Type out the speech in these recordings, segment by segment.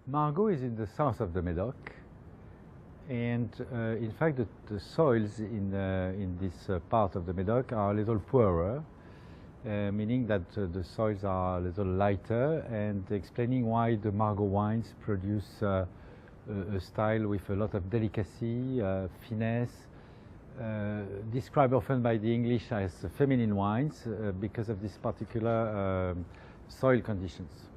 Margaux is in the south of the Médoc, and in fact the soils in this part of the Médoc are a little poorer, meaning that the soils are a little lighter, and explaining why the Margaux wines produce a style with a lot of delicacy, finesse, described often by the English as feminine wines because of this particular soil conditions.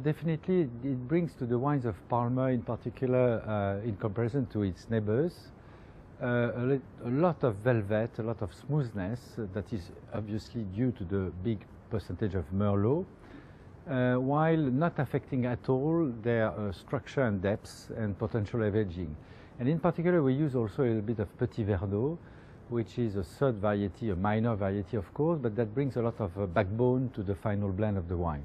Definitely it brings to the wines of Palmer in particular, in comparison to its neighbors, a lot of velvet, a lot of smoothness that is obviously due to the big percentage of Merlot, while not affecting at all their structure and depth and potential of aging. And in particular we use also a little bit of Petit Verdot, which is a third variety, a minor variety of course, but that brings a lot of backbone to the final blend of the wine.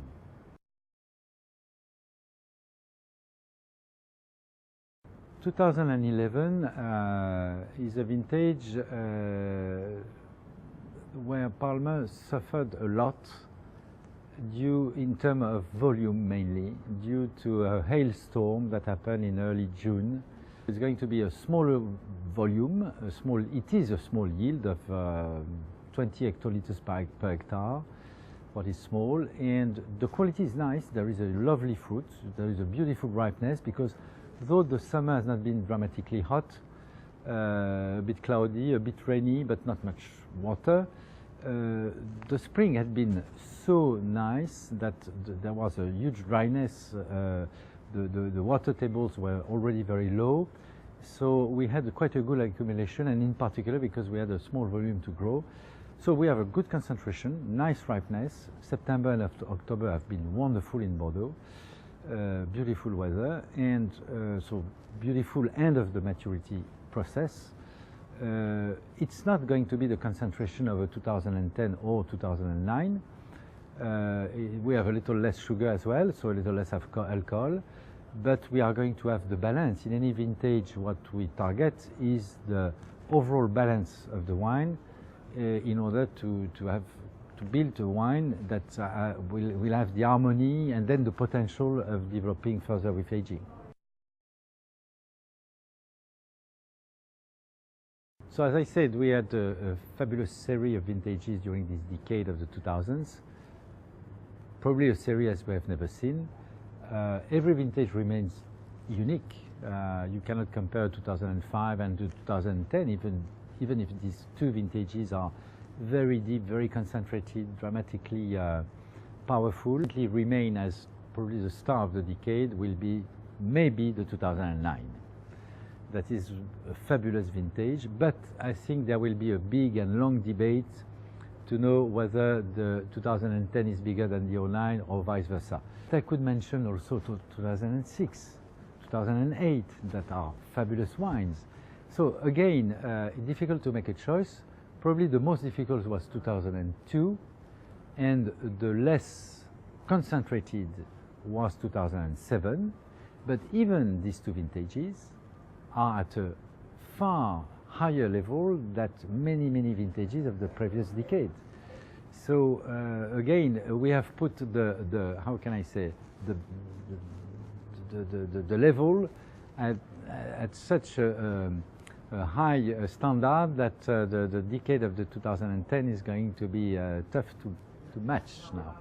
In 2011 is a vintage where Palmer suffered a lot due, in terms of volume mainly, due to a hailstorm that happened in early June. It's going to be a smaller volume, it is a small yield of 20 hectoliters per hectare, what is small, and the quality is nice. There is a lovely fruit, there is a beautiful ripeness, because though the summer has not been dramatically hot, a bit cloudy, a bit rainy, but not much water, the spring had been so nice that there was a huge dryness. The water tables were already very low, so we had quite a good accumulation, and in particular because we had a small volume to grow. So we have a good concentration, nice ripeness. September and October have been wonderful in Bordeaux. Beautiful weather, and so beautiful end of the maturity process. It's not going to be the concentration of a 2010 or 2009. We have a little less sugar as well, so a little less alcohol, but we are going to have the balance. In any vintage, what we target is the overall balance of the wine in order to build a wine that will have the harmony and then the potential of developing further with aging. So as I said, we had a fabulous series of vintages during this decade of the 2000s, probably a series as we have never seen. Every vintage remains unique. You cannot compare 2005 and 2010, even if these two vintages are very deep, very concentrated, dramatically powerful. It will remain as probably the star of the decade will be maybe the 2009. That is a fabulous vintage, but I think there will be a big and long debate to know whether the 2010 is bigger than the 09 or vice versa. I could mention also 2006, 2008 that are fabulous wines. So again, difficult to make a choice. Probably the most difficult was 2002, and the less concentrated was 2007. But even these two vintages are at a far higher level than many vintages of the previous decade. So again, we have put the how can I say, the level at such a high standard that the decade of the 2010 is going to be tough to match now.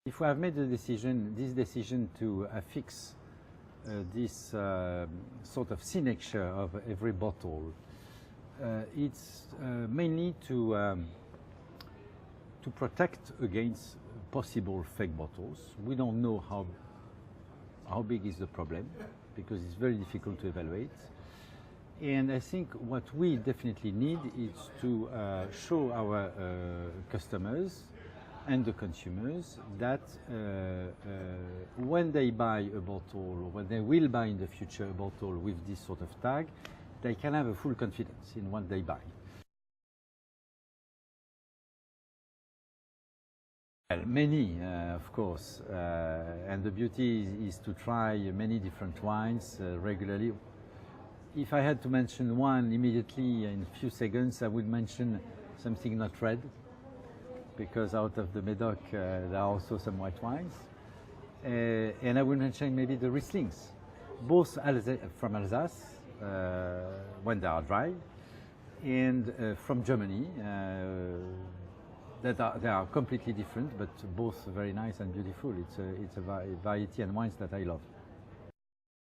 If we have made this decision to affix this sort of signature of every bottle, it's mainly to protect against possible fake bottles. We don't know how big is the problem, because it's very difficult to evaluate. And I think what we definitely need is to show our customers and the consumers that when they buy a bottle, or when they will buy in the future a bottle with this sort of tag, they can have a full confidence in what they buy. Well, many, of course, and the beauty is to try many different wines regularly. if I had to mention one immediately in a few seconds, I would mention something not red, because out of the Médoc there are also some white wines. And I would mention maybe the Rieslings, both from Alsace, when they are dry, and from Germany. They are completely different, but both very nice and beautiful. It's a variety and wines that I love.